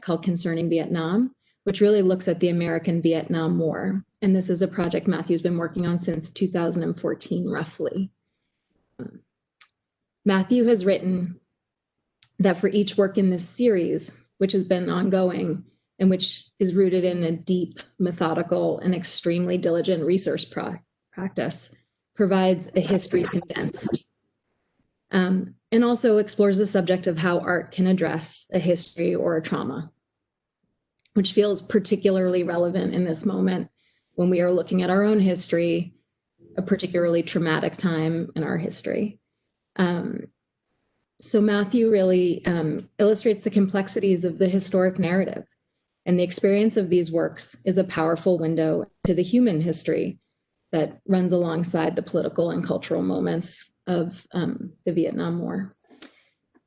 called Concerning Vietnam, which really looks at the American-Vietnam War. And this is a project Matthew's been working on since 2014, roughly. Matthew has written that for each work in this series, which has been ongoing and which is rooted in a deep, methodical, and extremely diligent research practice, provides a history condensed, and also explores the subject of how art can address a history or a trauma, which feels particularly relevant in this moment when we are looking at our own history, a particularly traumatic time in our history. So Matthew really illustrates the complexities of the historic narrative, and the experience of these works is a powerful window to the human history that runs alongside the political and cultural moments of the Vietnam War.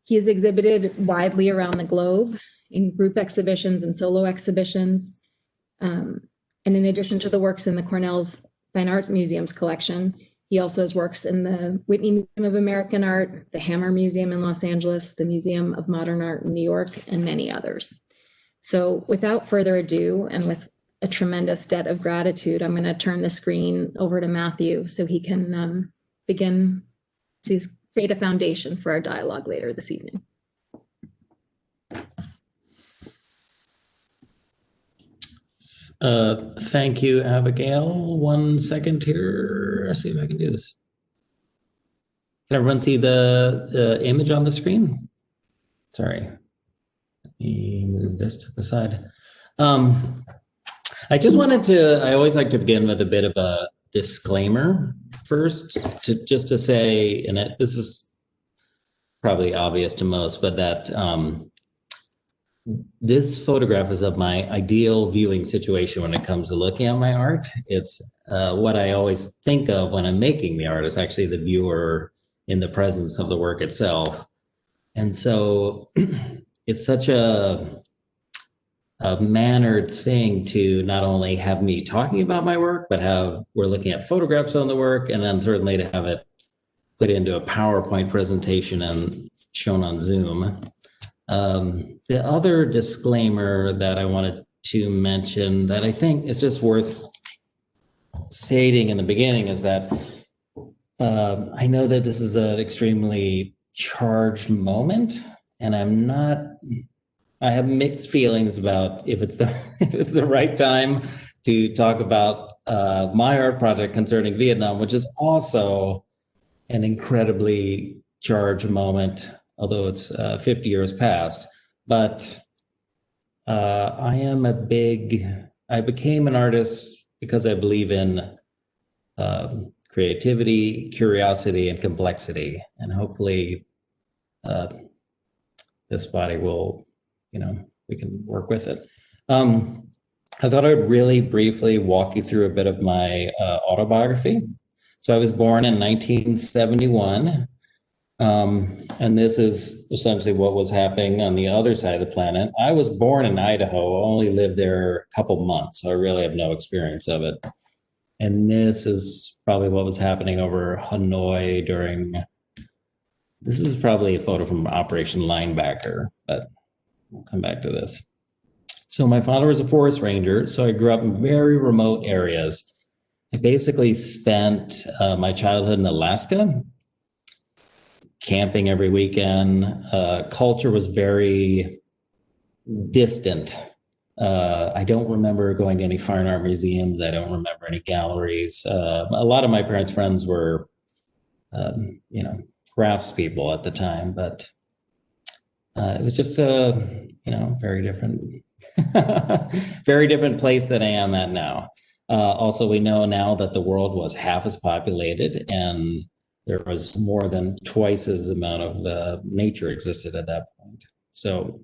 He is exhibited widely around the globe in group exhibitions and solo exhibitions. And in addition to the works in the Cornell's Fine Art Museum's collection, he also has works in the Whitney Museum of American Art, the Hammer Museum in Los Angeles, the Museum of Modern Art in New York, and many others. So without further ado, and with a tremendous debt of gratitude, I'm going to turn the screen over to Matthew so he can begin to create a foundation for our dialogue later this evening. Thank you, Abigail. 1 second here. Let's see if I can do this. Can everyone see the image on the screen? Sorry. Let me move this to the side. I just wanted to, I always like to begin with a bit of a disclaimer first, just to say, and this is probably obvious to most, but that this photograph is of my ideal viewing situation when it comes to looking at my art. It's what I always think of when I'm making the art is actually the viewer in the presence of the work itself. And so it's such a mannered thing to not only have me talking about my work, but we're looking at photographs on the work, and then certainly to have it put into a PowerPoint presentation and shown on Zoom. The other disclaimer that I wanted to mention that I think is just worth stating in the beginning is that I know that this is an extremely charged moment, and I have mixed feelings about if it's the right time to talk about my art project concerning Vietnam, which is also an incredibly charged moment, although it's 50 years past. But I became an artist because I believe in creativity, curiosity, and complexity. And hopefully this body will, we can work with it. I thought I'd really briefly walk you through a bit of my autobiography. So I was born in 1971. And this is essentially what was happening on the other side of the planet. I was born in Idaho, only lived there a couple months, so I really have no experience of it. And this is probably what was happening over Hanoi this is probably a photo from Operation Linebacker, but we'll come back to this. So my father was a forest ranger, so I grew up in very remote areas. I basically spent my childhood in Alaska, camping every weekend. Culture was very distant. I don't remember going to any fine art museums. I don't remember any galleries. A lot of my parents' friends were, craftspeople at the time, but it was just a, very different, very different place than I am at now. Also, we know now that the world was half as populated, and there was more than twice as amount of nature existed at that point. So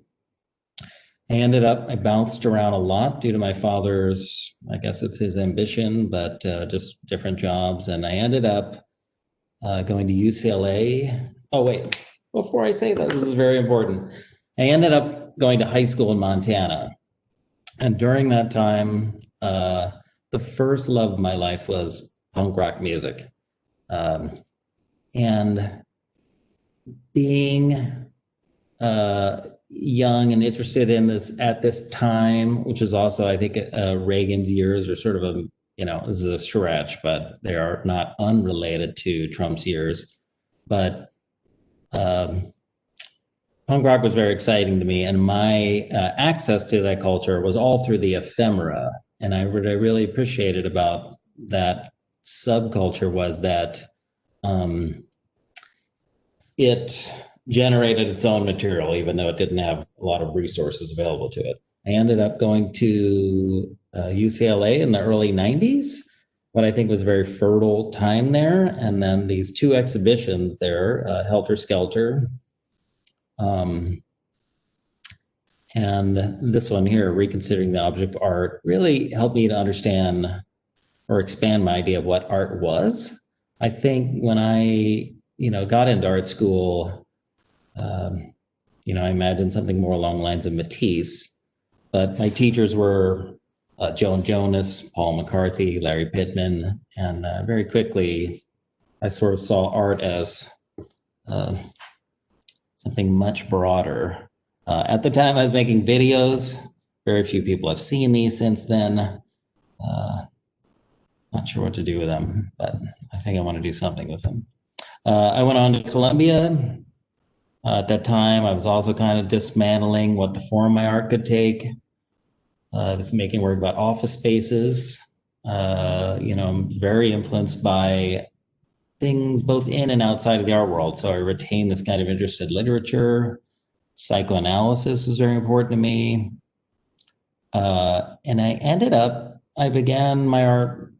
I bounced around a lot due to my father's, I guess it's his ambition, but just different jobs. And I ended up going to UCLA. Oh, wait, before I say that, this is very important. I ended up going to high school in Montana. And during that time, the first love of my life was punk rock music. And being young and interested in this at this time, which is also, I think, Reagan's years are sort of a, this is a stretch, but they are not unrelated to Trump's years. But punk rock was very exciting to me, and my access to that culture was all through the ephemera. And what I really appreciated about that subculture was that it generated its own material, even though it didn't have a lot of resources available to it. I ended up going to UCLA in the early 90s, what I think was a very fertile time there. And then these two exhibitions there, Helter Skelter, and this one here, Reconsidering the Object of Art, really helped me to understand or expand my idea of what art was. I think when I, got into art school, I imagined something more along the lines of Matisse, but my teachers were Joan Jonas, Paul McCarthy, Larry Pittman, and very quickly I sort of saw art as something much broader. At the time I was making videos. Very few people have seen these since then. Not sure what to do with them, but I think I want to do something with them. I went on to Columbia. At that time, I was also kind of dismantling what the form my art could take. I was making work about office spaces. I'm very influenced by things both in and outside of the art world. So I retained this kind of interest in literature. Psychoanalysis was very important to me. And I began my art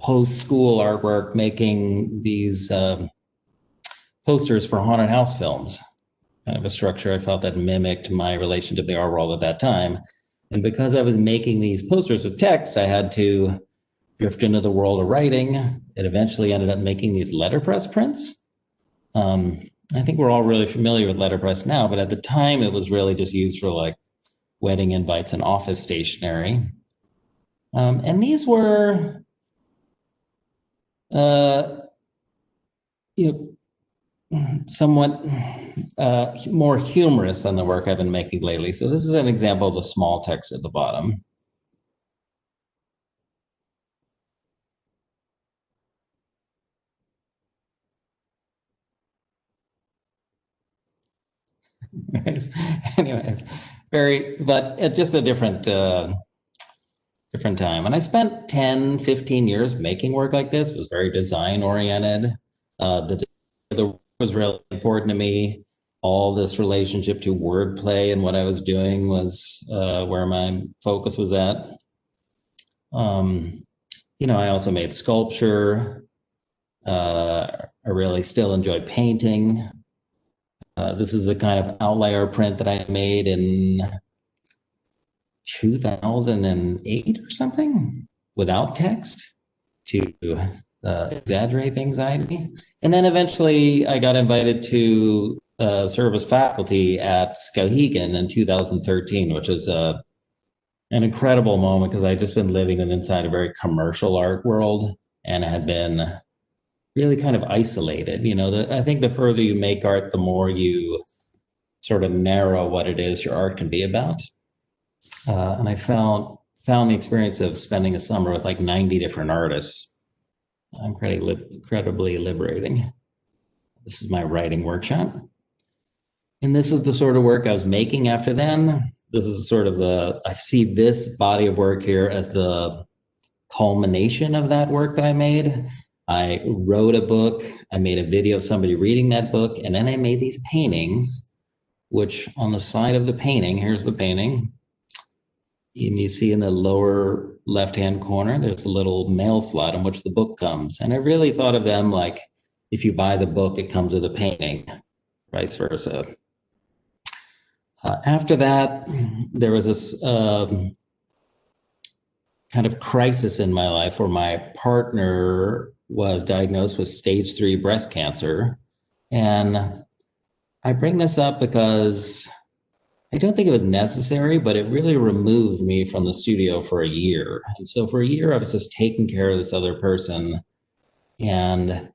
post-school artwork, making these posters for haunted house films, kind of a structure I felt that mimicked my relationship to the art world at that time. And because I was making these posters with text, I had to drift into the world of writing. It eventually ended up making these letterpress prints. I think we're all really familiar with letterpress now, but at the time it was really just used for like wedding invites and office stationery. And these were, somewhat more humorous than the work I've been making lately. So this is an example of the small text at the bottom. Anyways, but just a different time. And I spent 10, 15 years making work like this. It was very design oriented. The was really important to me. All this relationship to wordplay and what I was doing was where my focus was at. I also made sculpture. I really still enjoy painting. This is a kind of outlier print that I made in 2008 or something without text to exaggerate the anxiety. And then eventually I got invited to serve as faculty at Skowhegan in 2013, which is an incredible moment because I'd just been living inside a very commercial art world and had been really kind of isolated. I think the further you make art, the more you sort of narrow what it is your art can be about. And I found the experience of spending a summer with like 90 different artists incredibly liberating. This is my writing workshop. And this is the sort of work I was making after then. This is sort of I see this body of work here as the culmination of that work that I made. I wrote a book, I made a video of somebody reading that book, and then I made these paintings, which on the side of the painting, here's the painting, and you see in the lower left-hand corner, there's a little mail slot in which the book comes. And I really thought of them like, if you buy the book, it comes with a painting, vice versa. After that, there was this kind of crisis in my life where my partner was diagnosed with stage 3 breast cancer. And I bring this up because I don't think it was necessary, but it really removed me from the studio for a year. And so for a year, I was just taking care of this other person. And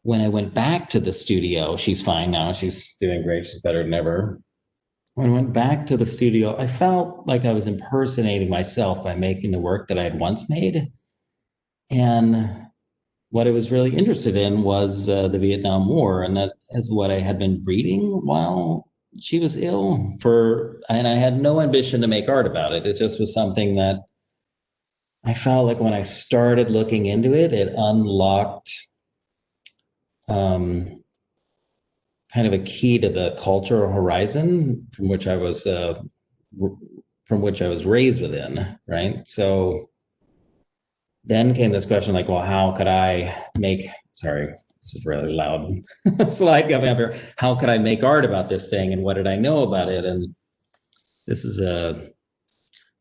when I went back to the studio, she's fine now. She's doing great. She's better than ever. When I went back to the studio, I felt like I was impersonating myself by making the work that I had once made. And what I was really interested in was the Vietnam War, and that is what I had been reading while she was ill. And I had no ambition to make art about it. It just was something that I felt like when I started looking into it, it unlocked kind of a key to the cultural horizon from which I was raised within, right? So then came this question like, well, how could I make, sorry, this is really loud slide coming up here. How could I make art about this thing? And what did I know about it? And this is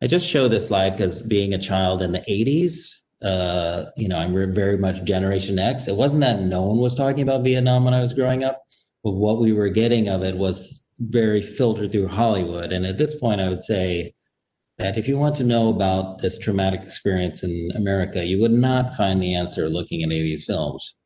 I just show this slide because being a child in the 80s, I'm very much Generation X. It wasn't that no one was talking about Vietnam when I was growing up, but what we were getting of it was very filtered through Hollywood. And at this point, I would say that if you want to know about this traumatic experience in America, you would not find the answer looking at any of these films.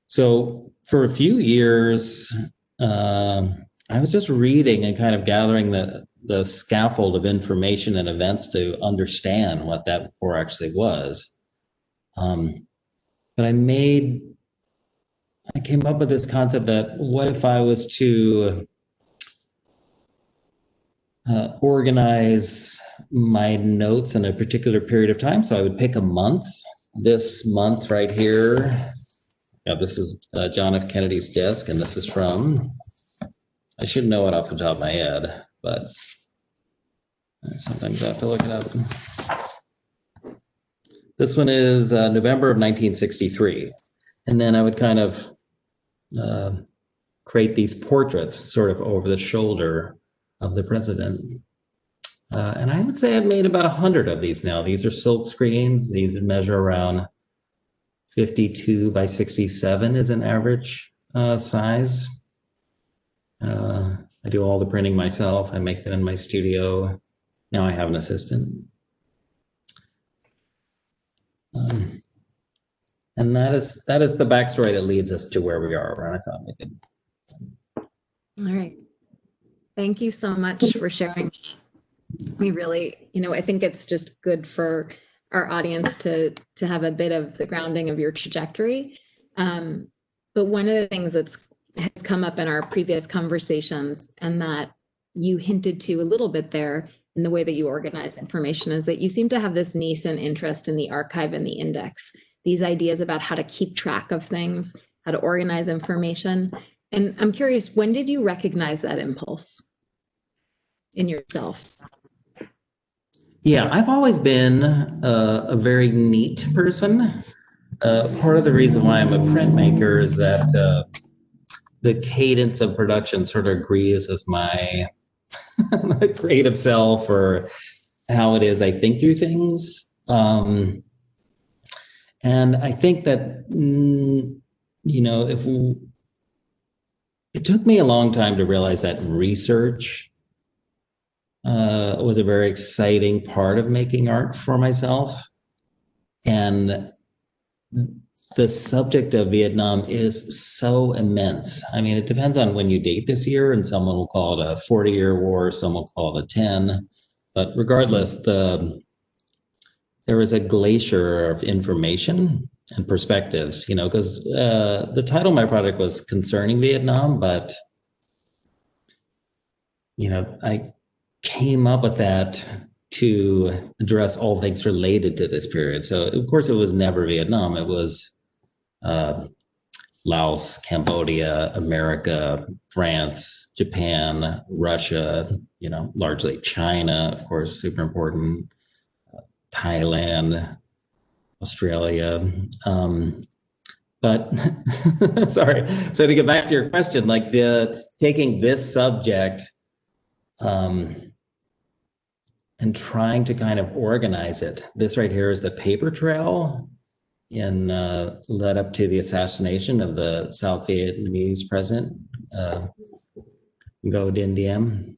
So for a few years, I was just reading and kind of gathering the scaffold of information and events to understand what that war actually was. But I came up with this concept that what if I was to organize my notes in a particular period of time. So I would pick a month. This month right here, this is John F. Kennedy's desk, and this is from, I should know it off the top of my head, but sometimes I have to look it up. This one is November of 1963. And then I would kind of create these portraits sort of over the shoulder of the president. And I would say I've made about 100 of these now. These are silk screens. These measure around 52 by 67 is an average size. I do all the printing myself. I make them in my studio. Now I have an assistant. And that is the backstory that leads us to where we are, and I thought we could. All right. Thank you so much for sharing. We really, I think it's just good for our audience to have a bit of the grounding of your trajectory. But one of the things has come up in our previous conversations, and that you hinted to a little bit there in the way that you organize information, is that you seem to have this nascent interest in the archive and the index, these ideas about how to keep track of things, how to organize information. And I'm curious, when did you recognize that impulse in yourself? Yeah, I've always been a very neat person. Part of the reason why I'm a printmaker is that the cadence of production sort of agrees with my creative self, or how it is I think through things. And I think that, it took me a long time to realize that research was a very exciting part of making art for myself. And the subject of Vietnam is so immense. I mean, it depends on when you date this year, and someone will call it a 40-year war, some will call it a 10. But regardless, there is a glacier of information and perspectives, because the title of my project was concerning Vietnam, but, I came up with that to address all things related to this period. So, of course, it was never Vietnam. It was Laos, Cambodia, America, France, Japan, Russia, largely China, of course, super important, Thailand, Australia. But sorry. So to get back to your question, like taking this subject and trying to kind of organize it. This right here is the paper trail led up to the assassination of the South Vietnamese president, Ngo Dinh Diem.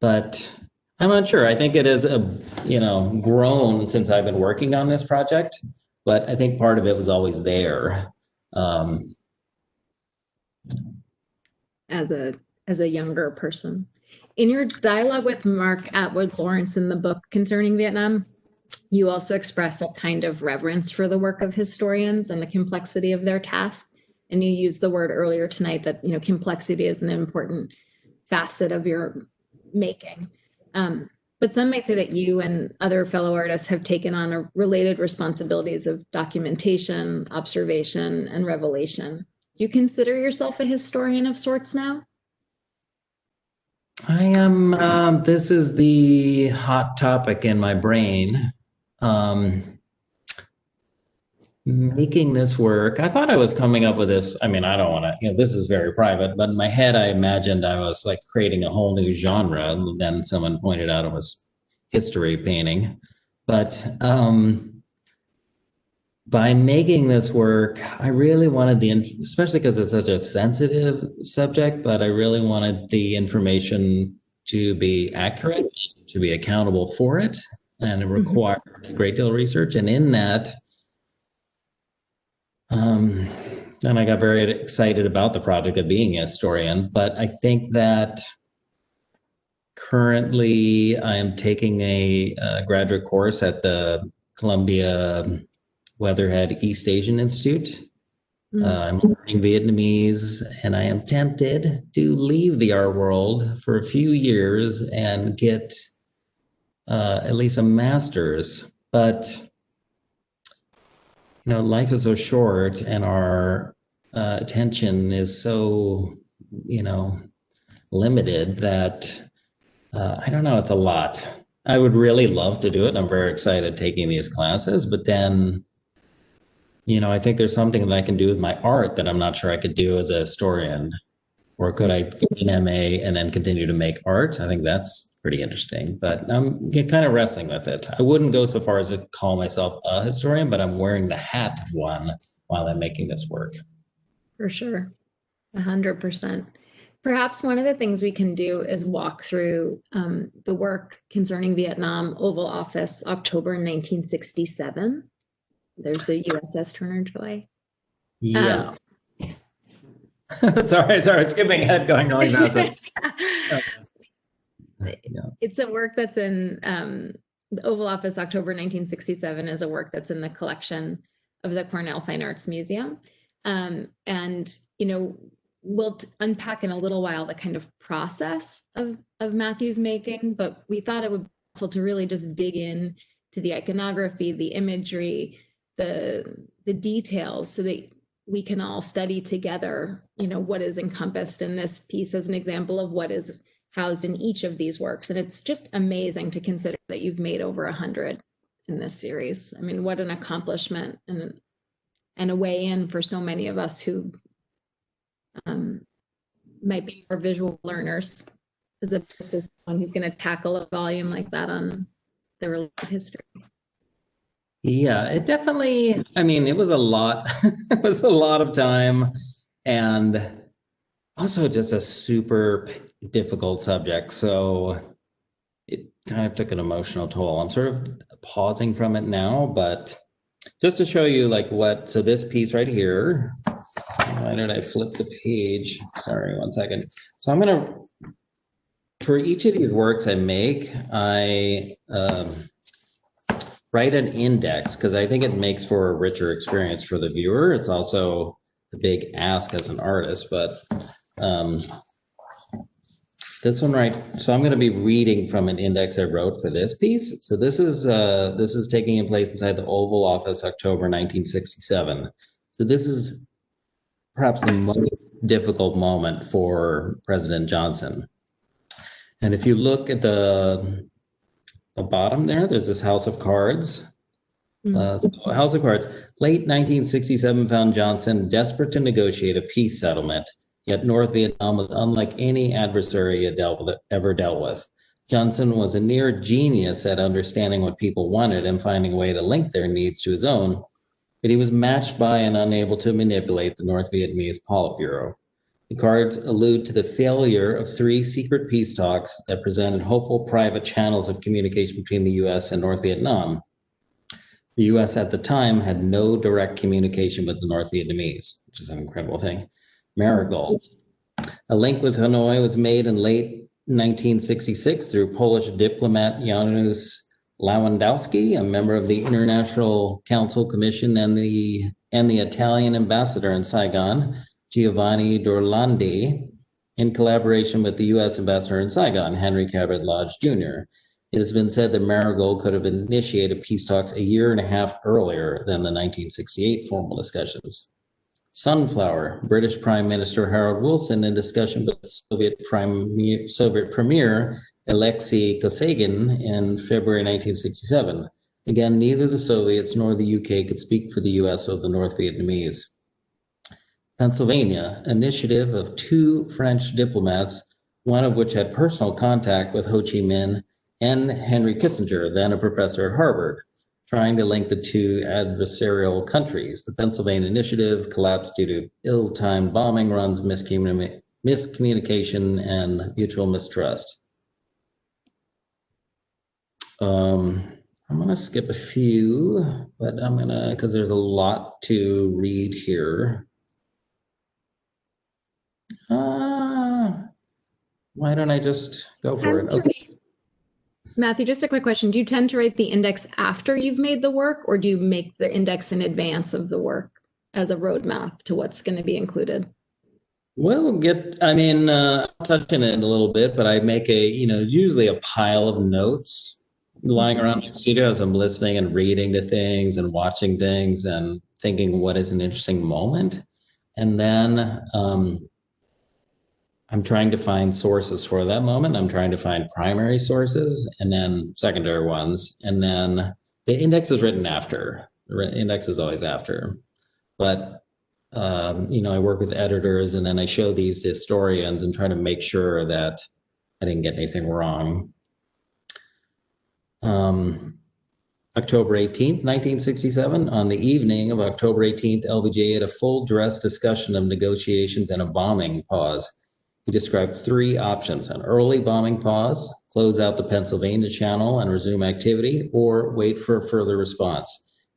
But I'm not sure. I think it has, grown since I've been working on this project. but I think part of it was always there. As a younger person. In your dialogue with Mark Atwood Lawrence in the book concerning Vietnam, you also express a kind of reverence for the work of historians and the complexity of their task. And you used the word earlier tonight that, complexity is an important facet of your making. But some might say that you and other fellow artists have taken on related responsibilities of documentation, observation, and revelation. Do you consider yourself a historian of sorts now? I am, this is the hot topic in my brain. Making this work, I thought I was coming up with this. I mean, I don't want to, this is very private, but in my head, I imagined I was like creating a whole new genre. And then someone pointed out it was history painting. But by making this work, I really wanted especially because it's such a sensitive subject, but I really wanted the information to be accurate, to be accountable for it. And it required a great deal of research. And in that, and I got very excited about the project of being a historian, but I think that currently I am taking a graduate course at the Columbia Weatherhead East Asian Institute. I'm learning Vietnamese, and I am tempted to leave the art world for a few years and get at least a master's. But life is so short, and our attention is so, limited that I don't know, it's a lot. I would really love to do it. I'm very excited taking these classes, but then, I think there's something that I can do with my art that I'm not sure I could do as a historian. Or could I get an MA and then continue to make art? I think that's pretty interesting, but I'm kind of wrestling with it. I wouldn't go so far as to call myself a historian, but I'm wearing the hat of one while I'm making this work. For sure, 100%. Perhaps one of the things we can do is walk through the work concerning Vietnam, Oval Office, October 1967. There's the USS Turner Joy. Yeah. Sorry, skipping ahead, going really fast. It's a work that's in the Oval Office, October 1967 is a work that's in the collection of the Cornell Fine Arts Museum. And, we'll unpack in a little while the kind of process of Matthew's making, but we thought it would be helpful to really just dig in to the iconography, the imagery, the details, so that we can all study together, what is encompassed in this piece as an example of what is housed in each of these works. And it's just amazing to consider that you've made over 100 in this series. I mean, what an accomplishment and a way in for so many of us who might be more visual learners, as opposed to someone who's going to tackle a volume like that on the related history. Yeah, it definitely, it was a lot. It was a lot of time, and also just a super difficult subject. So it kind of took an emotional toll. I'm sort of pausing from it now, but just to show you so this piece right here, why did I flip the page? Sorry, one second. So I'm going to, for each of these works I make, I write an index because I think it makes for a richer experience for the viewer. It's also a big ask as an artist, but this one, right? So I'm going to be reading from an index I wrote for this piece. So this is taking place inside the Oval Office, October 1967. So this is perhaps the most difficult moment for President Johnson. And if you look at the bottom there's this house of cards. So House of Cards. Late 1967 found Johnson desperate to negotiate a peace settlement, yet North Vietnam was unlike any adversary he had ever dealt with. Johnson was a near genius at understanding what people wanted and finding a way to link their needs to his own, but he was matched by and unable to manipulate the North Vietnamese Politburo. The cards allude to the failure of 3 secret peace talks that presented hopeful private channels of communication between the U.S. and North Vietnam. The US at the time had no direct communication with the North Vietnamese, which is an incredible thing. Marigold. A link with Hanoi was made in late 1966 through Polish diplomat Janusz Lewandowski, a member of the International Council Commission, and the Italian ambassador in Saigon, Giovanni Dorlandi, in collaboration with the U.S. ambassador in Saigon, Henry Cabot Lodge Jr. It has been said that Marigold could have initiated peace talks a year and a half earlier than the 1968 formal discussions. Sunflower, British Prime Minister Harold Wilson in discussion with Soviet Premier Alexei Kosygin in February 1967. Again, neither the Soviets nor the UK could speak for the US or the North Vietnamese. Pennsylvania, initiative of two French diplomats, one of which had personal contact with Ho Chi Minh and Henry Kissinger, then a professor at Harvard, trying to link the two adversarial countries. The Pennsylvania Initiative collapsed due to ill-timed bombing runs, miscommunication, and mutual mistrust. I'm going to skip a few, but I'm going to, because there's a lot to read here. Why don't I just go for it? Okay. Matthew, just a quick question. Do you tend to write the index after you've made the work, or do you make the index in advance of the work as a roadmap to what's going to be included? Well, I'll touch on it a little bit, but I make usually a pile of notes lying around my studio as I'm listening and reading to things and watching things and thinking what is an interesting moment. And then I'm trying to find sources for that moment. I'm trying to find primary sources and then secondary ones. And then the index is written after. The index is always after. But, I work with editors and then I show these to historians and try to make sure that I didn't get anything wrong. October 18th, 1967, on the evening of October 18th, LBJ had a full dress discussion of negotiations and a bombing pause. He described three options: an early bombing pause, close out the Pennsylvania Channel and resume activity, or wait for a further response.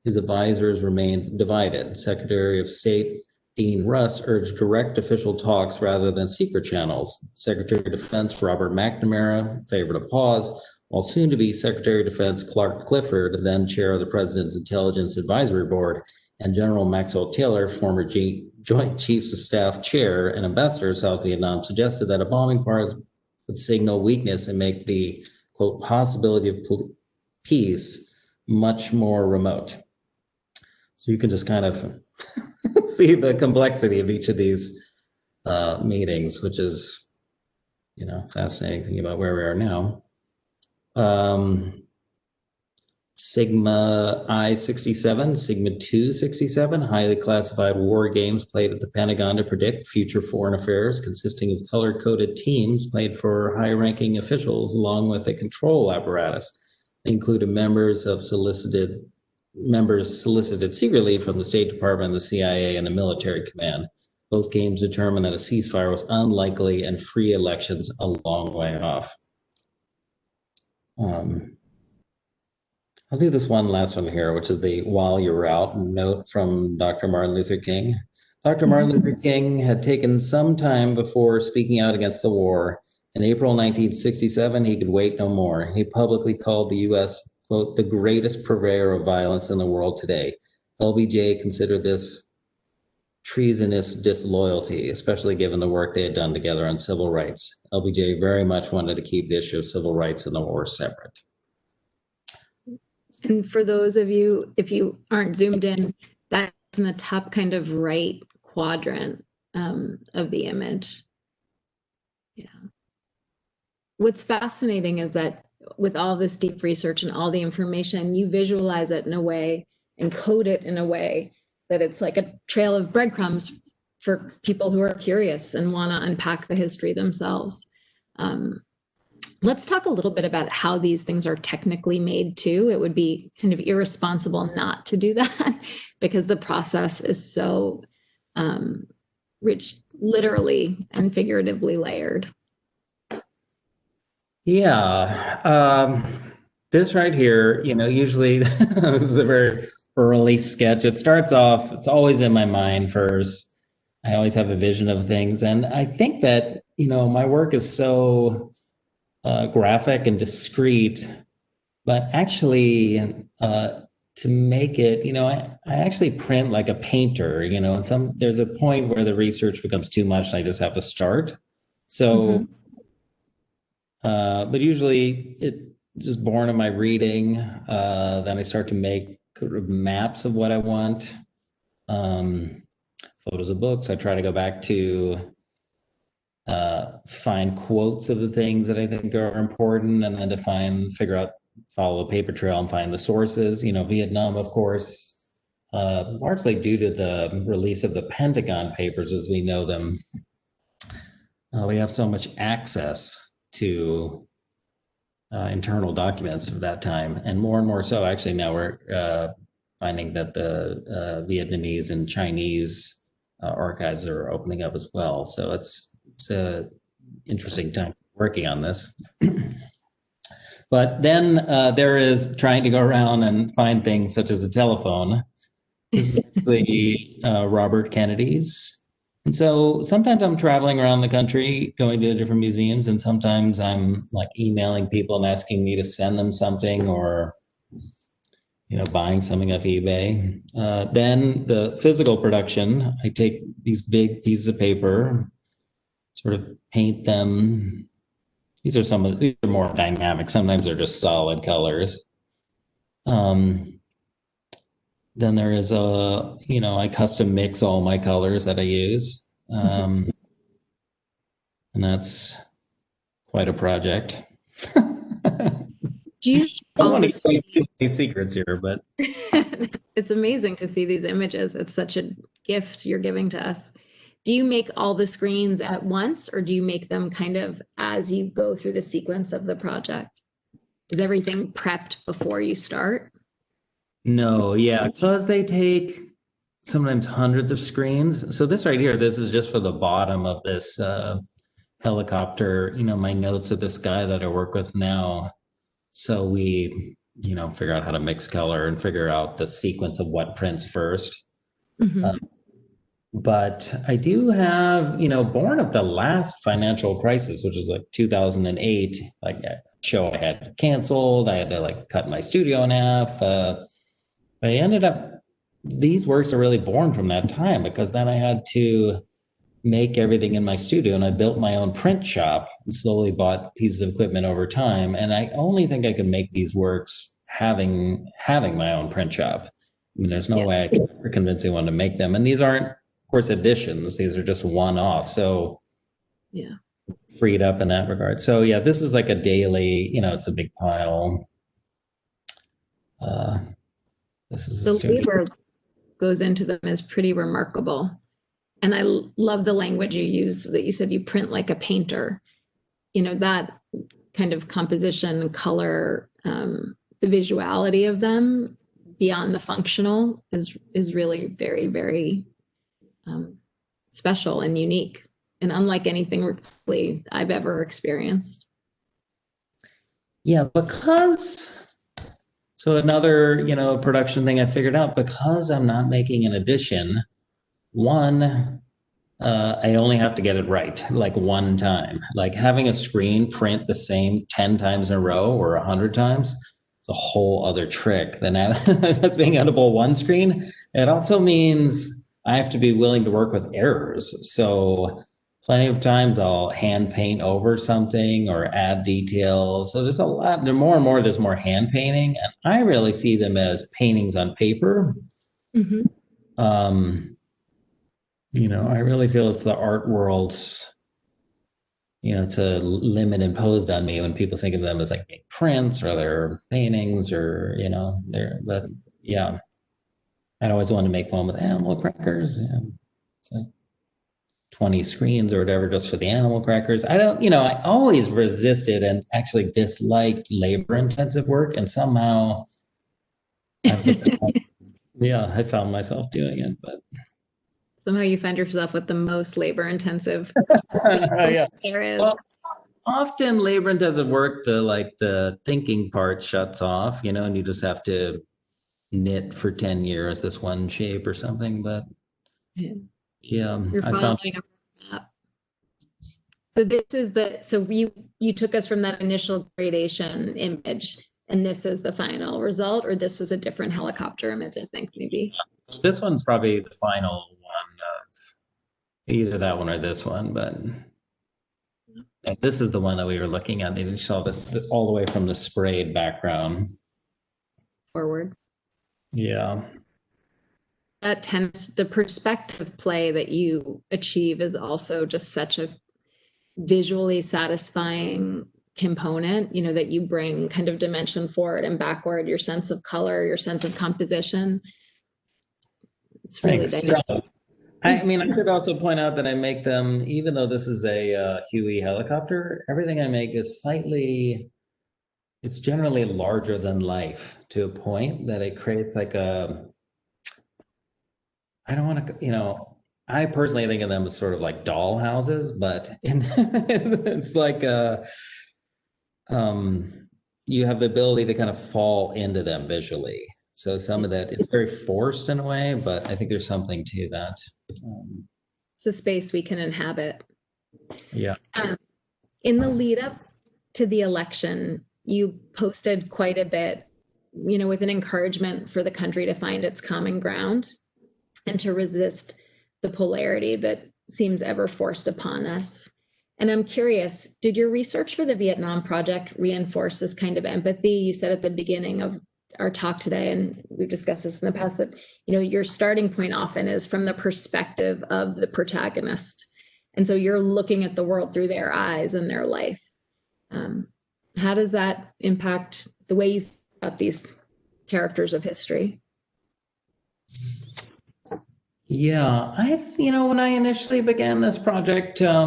His advisors remained divided. Secretary of State Dean Russ urged direct official talks rather than secret channels. Secretary of Defense Robert McNamara favored a pause, while soon-to-be Secretary of Defense Clark Clifford, then chair of the President's Intelligence Advisory Board, and General Maxwell Taylor, former Joint Chiefs of Staff chair and ambassador to South Vietnam, suggested that a bombing pause would signal weakness and make the, quote, possibility of peace much more remote. So you can just kind of see the complexity of each of these meetings, which is, fascinating thinking about where we are now. Sigma I-67, Sigma II-67, highly classified war games played at the Pentagon to predict future foreign affairs, consisting of color-coded teams played for high-ranking officials along with a control apparatus. They included members solicited secretly from the State Department, the CIA, and the military command. Both games determined that a ceasefire was unlikely and free elections a long way off. I'll do this one last one here, which is the while you're out note from Dr. Martin Luther King. Dr. Martin Luther King had taken some time before speaking out against the war. In April 1967, he could wait no more. He publicly called the U.S., quote, the greatest purveyor of violence in the world today. LBJ considered this treasonous disloyalty, especially given the work they had done together on civil rights. LBJ very much wanted to keep the issue of civil rights and the war separate. And for those of you, if you aren't zoomed in, that's in the top kind of right quadrant of the image. Yeah. What's fascinating is that with all this deep research and all the information, you visualize it in a way and code it in a way that it's like a trail of breadcrumbs for people who are curious and want to unpack the history themselves. Let's talk a little bit about how these things are technically made too. It would be kind of irresponsible not to do that because the process is so rich, literally and figuratively layered. Yeah. this right here, usually this is a very early sketch. It starts off, it's always in my mind first. I always have a vision of things. And I think that, my work is so graphic and discreet, but actually, to make it, I actually print like a painter, and there's a point where the research becomes too much and I just have to start. So, but usually it just born of my reading. Then I start to make maps of what I want, photos of books. I try to go back to find quotes of the things that I think are important, and then to figure out, follow a paper trail and find the sources. Vietnam, of course, largely due to the release of the Pentagon Papers as we know them. We have so much access to internal documents of that time, and more so actually now we're finding that the Vietnamese and Chinese archives are opening up as well. So it's a interesting time working on this. But then there is trying to go around and find things such as a telephone. This is the Robert Kennedy's. And so sometimes I'm traveling around the country, going to different museums, and sometimes I'm like emailing people and asking me to send them something, or buying something off eBay. Then the physical production, I take these big pieces of paper, sort of paint them. These are more dynamic. Sometimes they're just solid colors. Then there is I custom mix all my colors that I use. And that's quite a project. Do you I don't want to say any secrets here, but it's amazing to see these images. It's such a gift you're giving to us. Do you make all the screens at once, or do you make them kind of as you go through the sequence of the project? Is everything prepped before you start? No, yeah, because they take sometimes hundreds of screens. So this right here, this is just for the bottom of this helicopter, my notes of this guy that I work with now. So we, figure out how to mix color and figure out the sequence of what prints first. But I do have, born of the last financial crisis, which is like 2008, like a show I had canceled. I had to like cut my studio in half. I ended up, these works are really born from that time, because then I had to make everything in my studio, and I built my own print shop and slowly bought pieces of equipment over time. And I only think I could make these works having my own print shop. I mean, there's no way I could ever convince anyone to make them. And these aren't, of course, editions. These are just one-off. So freed up in that regard. So yeah, this is like a daily, it's a big pile. This is the labor goes into them is pretty remarkable. And I love the language you use, that you said you print like a painter. That kind of composition, color, the visuality of them beyond the functional is really very, very special and unique, and unlike anything really I've ever experienced. Yeah, because so another, production thing I figured out, because I'm not making an edition, one, I only have to get it right, like one time. Like having a screen print the same 10 times in a row or 100 times, it's a whole other trick than just being able to pull one screen. It also means I have to be willing to work with errors. So plenty of times I'll hand paint over something or add details. So there's a lot, there's more hand painting, and I really see them as paintings on paper. I really feel it's the art world's, it's a limit imposed on me when people think of them as like prints or their paintings, or, but yeah, I'd always want to make one with animal crackers. It's like 20 screens or whatever just for the animal crackers. I always resisted and actually disliked labor intensive work, and somehow I found myself doing it, but somehow you find yourself with the most labor intensive there is. Well, often labor-intensive work, the thinking part shuts off, and you just have to knit for 10 years this one shape or something. But Yeah. yeah, You're I found following up. So this is so you took us from that initial gradation image, and this is the final result, or this was a different helicopter image, I think, maybe. this one's probably the final one of either that one or this one, but this is the one that we were looking at. You saw this all the way from the sprayed background. Forward. Yeah. That tends, the perspective play that you achieve is also just such a visually satisfying component, that you bring kind of dimension forward and backward, your sense of color, your sense of composition. It's really dynamic. I mean, I could also point out that I make them, even though this is a Huey helicopter, everything I make is it's generally larger than life to a point that it creates like I don't want to, I personally think of them as sort of like doll houses, but it's like you have the ability to kind of fall into them visually. So some of that, it's very forced in a way, but I think there's something to that. It's a space we can inhabit. Yeah. In the lead up to the election, you posted quite a bit, with an encouragement for the country to find its common ground and to resist the polarity that seems ever forced upon us. And I'm curious, did your research for the Vietnam Project reinforce this kind of empathy? You said at the beginning of our talk today, and we've discussed this in the past, that your starting point often is from the perspective of the protagonist, and so you're looking at the world through their eyes and their life. How does that impact the way you think about these characters of history? Yeah, when I initially began this project, I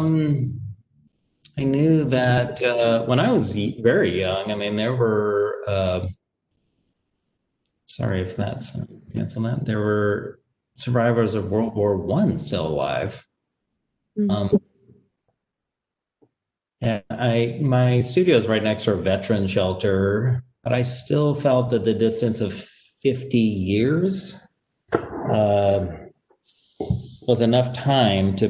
knew that when I was very young, I mean, there were sorry if that's cancel that. There were survivors of World War I still alive. Mm-hmm. And my studio is right next to a veteran shelter, but I still felt that the distance of 50 years was enough time to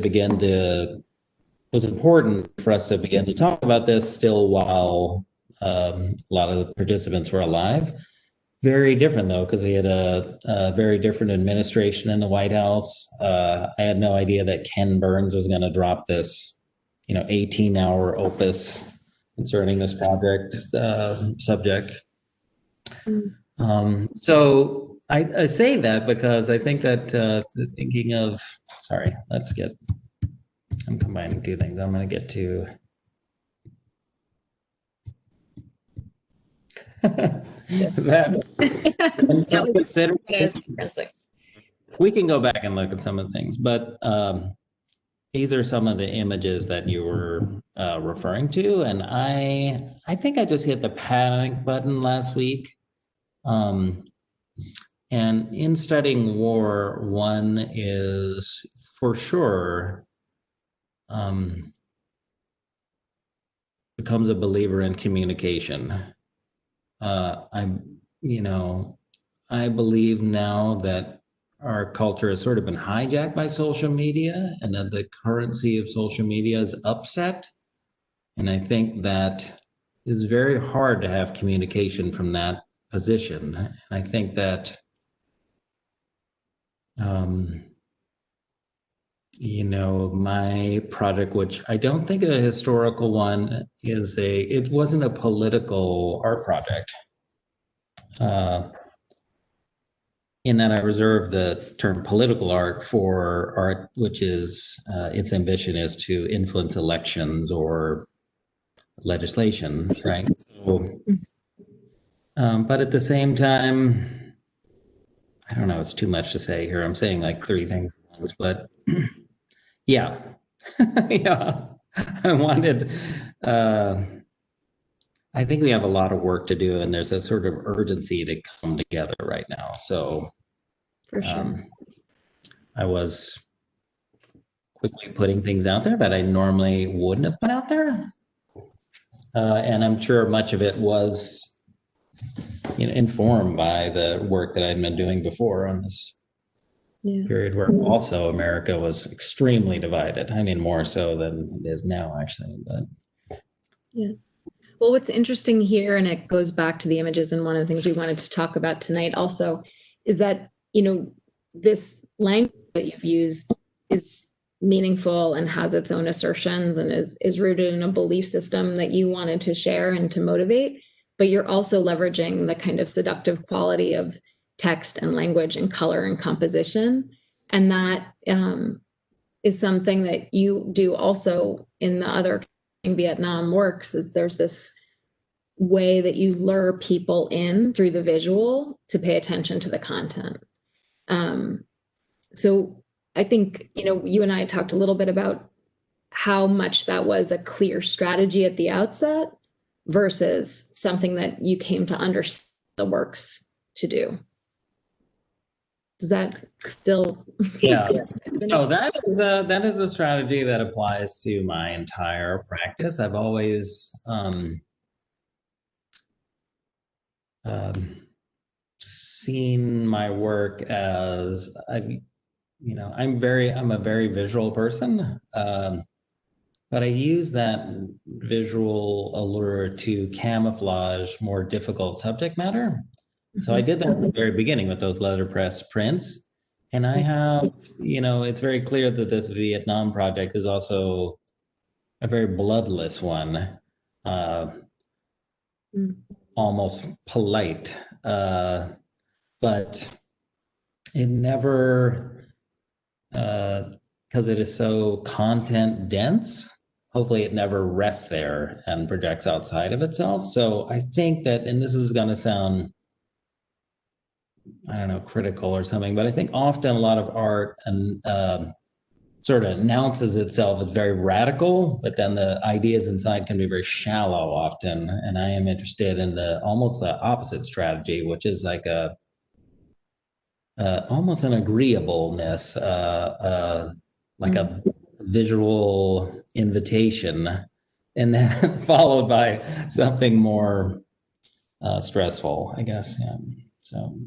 was important for us to begin to talk about this still while a lot of the participants were alive. Very different though, because we had a very different administration in the White House. I had no idea that Ken Burns was going to drop this, 18-hour opus concerning this project subject. So I say that because I think that thinking of, sorry, I'm combining two things. I'm going to get to we can go back and look at some of the things, but these are some of the images that you were referring to, and I think I just hit the panic button last week. And in studying war, one is for sure becomes a believer in communication. I believe now that our culture has sort of been hijacked by social media, and that the currency of social media is upset. And I think that it's very hard to have communication from that position. And I think that, my project, which I don't think a historical one, it wasn't a political art project. In that I reserve the term political art for art, which is its ambition is to influence elections or legislation, right? So, but at the same time, I don't know, it's too much to say here. I'm saying like three things, but yeah, yeah, I wanted, I think we have a lot of work to do, and there's a sort of urgency to come together right now. So for sure. I was quickly putting things out there that I normally wouldn't have put out there. And I'm sure much of it was, informed by the work that I'd been doing before on this period where also America was extremely divided. I mean, more so than it is now, actually. But yeah. Well, what's interesting here, and it goes back to the images, and one of the things we wanted to talk about tonight also, is that, this language that you've used is meaningful and has its own assertions and is rooted in a belief system that you wanted to share and to motivate, but you're also leveraging the kind of seductive quality of text and language and color and composition. And that is something that you do also in the other Vietnam works, is there's this way that you lure people in through the visual to pay attention to the content. So I think, you and I talked a little bit about how much that was a clear strategy at the outset versus something that you came to understand the works to do. Does that still? Yeah. No, that is a strategy that applies to my entire practice. I've always seen my work as I'm a very visual person, but I use that visual allure to camouflage more difficult subject matter. So I did that at the very beginning with those letterpress prints. And I have, it's very clear that this Vietnam project is also a very bloodless one, almost polite, but it never, because it is so content dense, hopefully it never rests there and projects outside of itself. So I think that, and this is going to sound, I don't know, critical or something, but I think often a lot of art and sort of announces itself as very radical, but then the ideas inside can be very shallow often. And I am interested in almost the opposite strategy, which is like almost an agreeableness, like a visual invitation, and then followed by something more stressful, I guess. Yeah. So.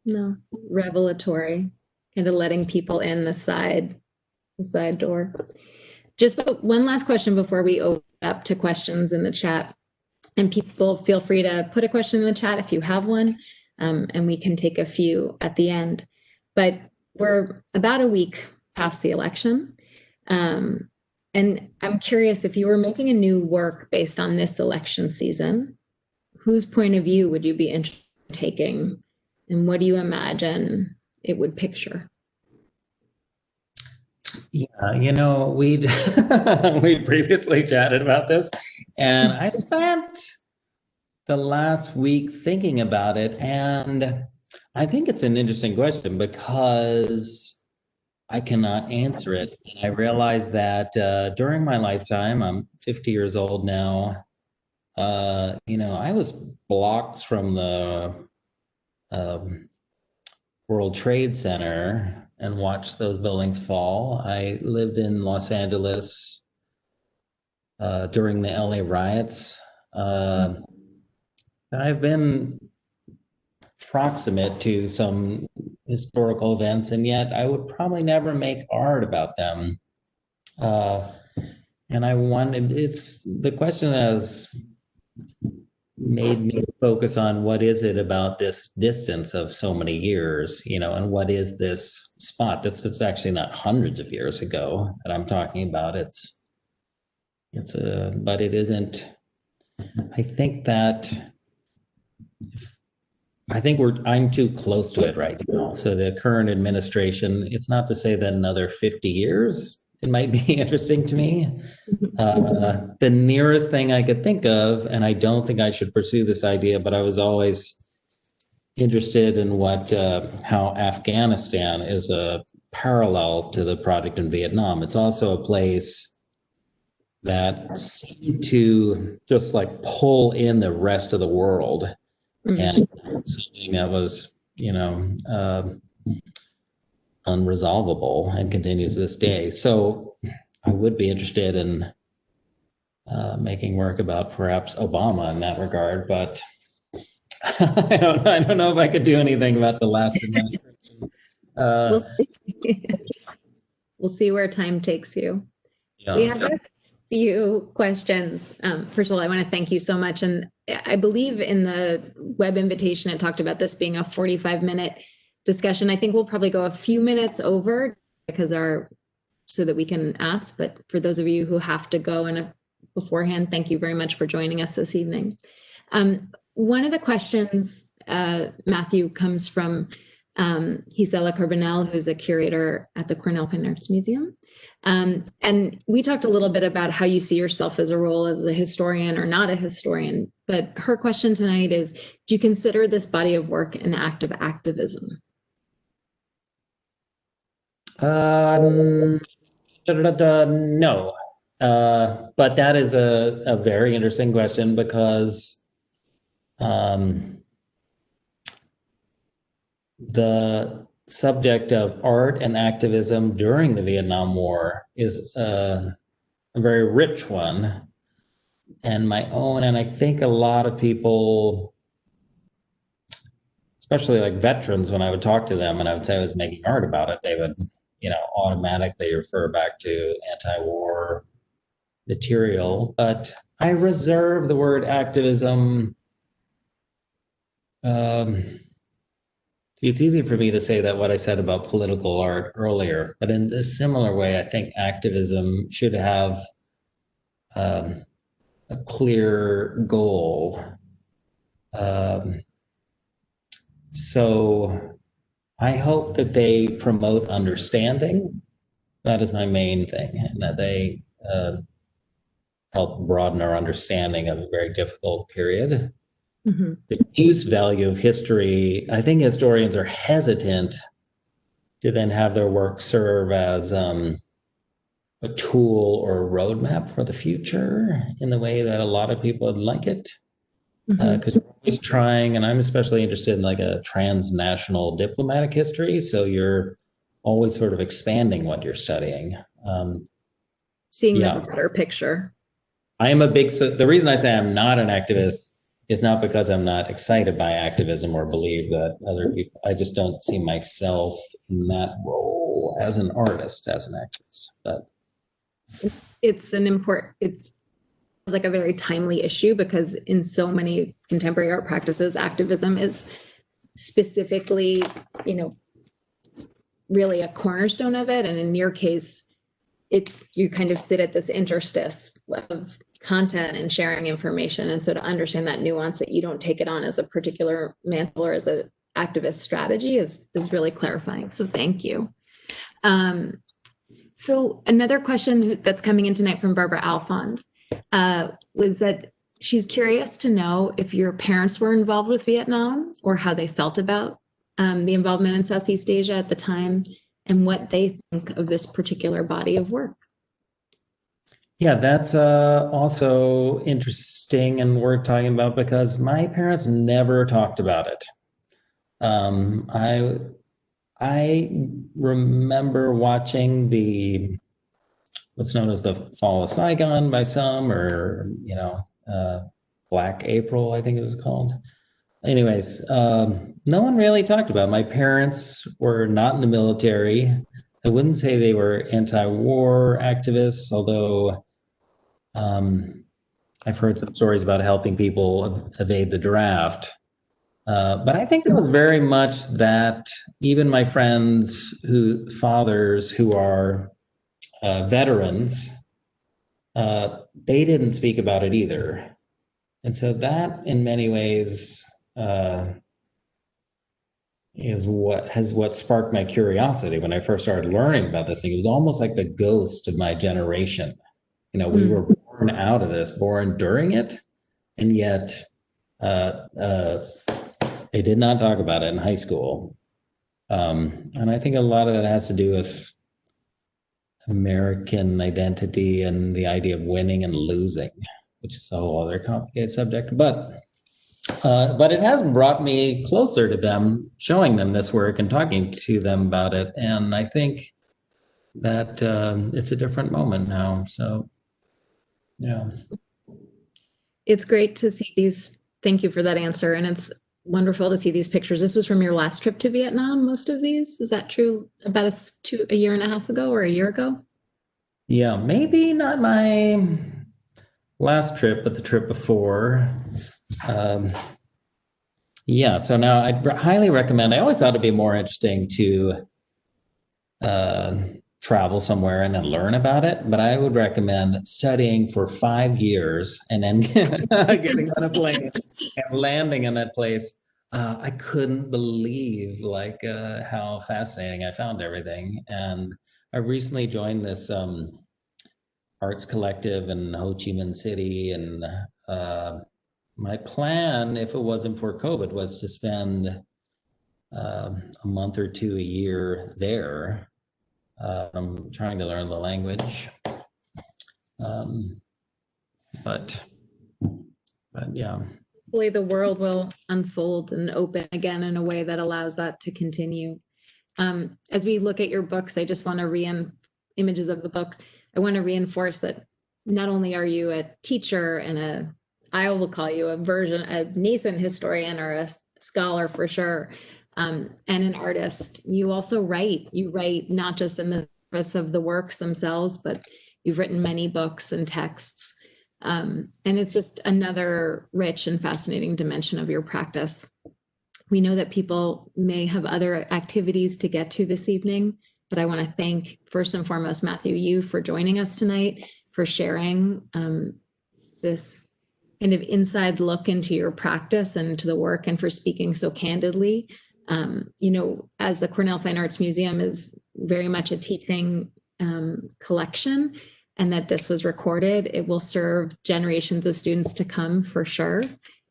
No, revelatory, kind of letting people in the side door. Just one last question before we open up to questions in the chat. And people, feel free to put a question in the chat if you have one, and we can take a few at the end. But we're about a week past the election. And I'm curious, if you were making a new work based on this election season, whose point of view would you be interested in taking? And what do you imagine it would picture? Yeah, we'd previously chatted about this, and I spent the last week thinking about it, and I think it's an interesting question because I cannot answer it. And I realize that during my lifetime, I'm 50 years old now, I was blocked from the World Trade Center and watched those buildings fall. I lived in Los Angeles during the LA riots. I've been proximate to some historical events, and yet I would probably never make art about them. And I wanted, the question has made me focus on what is it about this distance of so many years, and what is this spot that's actually not hundreds of years ago that I'm talking about. But it isn't. I think I'm too close to it right now. So the current administration, it's not to say that another 50 years it might be interesting to me. The nearest thing I could think of, and I don't think I should pursue this idea, but I was always interested in how Afghanistan is a parallel to the project in Vietnam. It's also a place that seemed to just like pull in the rest of the world, and something that was, unresolvable and continues this day. So I would be interested in making work about perhaps Obama in that regard, but I don't know if I could do anything about the last administration. We'll see. We'll see where time takes you. Yeah. We have a few questions. First of all, I want to thank you so much. And I believe in the web invitation, it talked about this being a 45-minute discussion. I think we'll probably go a few minutes over so that we can ask. But for those of you who have to go beforehand, thank you very much for joining us this evening. One of the questions, Matthew, comes from Gisela Carbonell, who's a curator at the Cornell Fine Arts Museum. And we talked a little bit about how you see yourself as a role as a historian or not a historian. But her question tonight is, do you consider this body of work an act of activism? No. But that is a very interesting question because the subject of art and activism during the Vietnam War is a very rich one, and I think a lot of people, especially like veterans, when I would talk to them and I would say I was making art about it, they would, automatically refer back to anti-war material. But I reserve the word activism. It's easy for me to say that what I said about political art earlier, but in a similar way, I think activism should have a clear goal. So I hope that they promote understanding. That is my main thing, and that they help broaden our understanding of a very difficult period. Mm-hmm. The use value of history, I think historians are hesitant to then have their work serve as a tool or a roadmap for the future in the way that a lot of people would like it. Because we're always trying, and I'm especially interested in like a transnational diplomatic history. So you're always sort of expanding what you're studying. Seeing the broader picture. The reason I say I'm not an activist is not because I'm not excited by activism or believe that other people, I just don't see myself in that role as an artist, as an activist. But it's like a very timely issue because in so many contemporary art practices, activism is specifically, really a cornerstone of it. And in your case, you kind of sit at this interstice of content and sharing information. And so to understand that nuance, that you don't take it on as a particular mantle or as an activist strategy is really clarifying. So thank you. So another question that's coming in tonight from Barbara Alfond was that she's curious to know if your parents were involved with Vietnam or how they felt about the involvement in Southeast Asia at the time and what they think of this particular body of work. Yeah, that's also interesting and worth talking about because my parents never talked about it. I remember watching what's known as the Fall of Saigon by some, or Black April, I think it was called. Anyways, no one really talked about it. My parents were not in the military. I wouldn't say they were anti-war activists, although I've heard some stories about helping people evade the draft. But I think it was very much that even my friends fathers who are veterans, they didn't speak about it either. And so that in many ways is what sparked my curiosity when I first started learning about this thing. It was almost like the ghost of my generation. We were born out of this, born during it, and yet they did not talk about it in high school. And I think a lot of that has to do with American identity and the idea of winning and losing, which is a whole other complicated subject. But it has brought me closer to them, showing them this work and talking to them about it. And I think that it's a different moment now. So, yeah. It's great to see these. Thank you for that answer. And it's wonderful to see these pictures. This was from your last trip to Vietnam, most of these. Is that true? About a year and a half ago or a year ago? Yeah, maybe not my last trip, but the trip before. Yeah, so now I'd highly recommend, I always thought it'd be more interesting to travel somewhere and then learn about it, but I would recommend studying for 5 years and then getting on a plane and landing in that place. I couldn't believe how fascinating I found everything. And I recently joined this arts collective in Ho Chi Minh City, and my plan, if it wasn't for COVID, was to spend a month or two a year there. I'm trying to learn the language, but yeah. Hopefully the world will unfold and open again in a way that allows that to continue. As we look at your books, I just want to images of the book. I want to reinforce that not only are you a teacher and I will call you a nascent historian or a scholar for sure, and an artist. You also write. You write not just in the service of the works themselves, but you've written many books and texts. And it's just another rich and fascinating dimension of your practice. We know that people may have other activities to get to this evening, but I want to thank first and foremost, Matthew, you for joining us tonight, for sharing this kind of inside look into your practice and to the work, and for speaking so candidly. As the Cornell Fine Arts Museum is very much a teaching collection, and that this was recorded, it will serve generations of students to come for sure,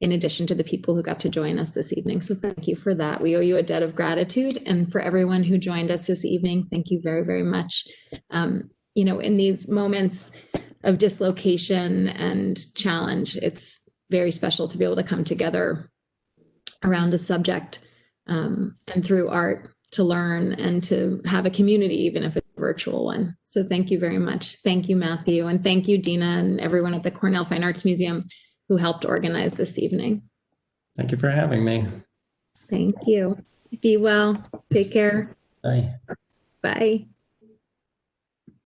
in addition to the people who got to join us this evening. So thank you for that. We owe you a debt of gratitude. And for everyone who joined us this evening, thank you very, very much. In these moments of dislocation and challenge, it's very special to be able to come together around a subject and through art to learn and to have a community, even if it's a virtual one. So thank you very much. Thank you, Matthew. And thank you, Dina, and everyone at the Cornell Fine Arts Museum who helped organize this evening. Thank you for having me. Thank you. Be well. Take care. Bye. Bye.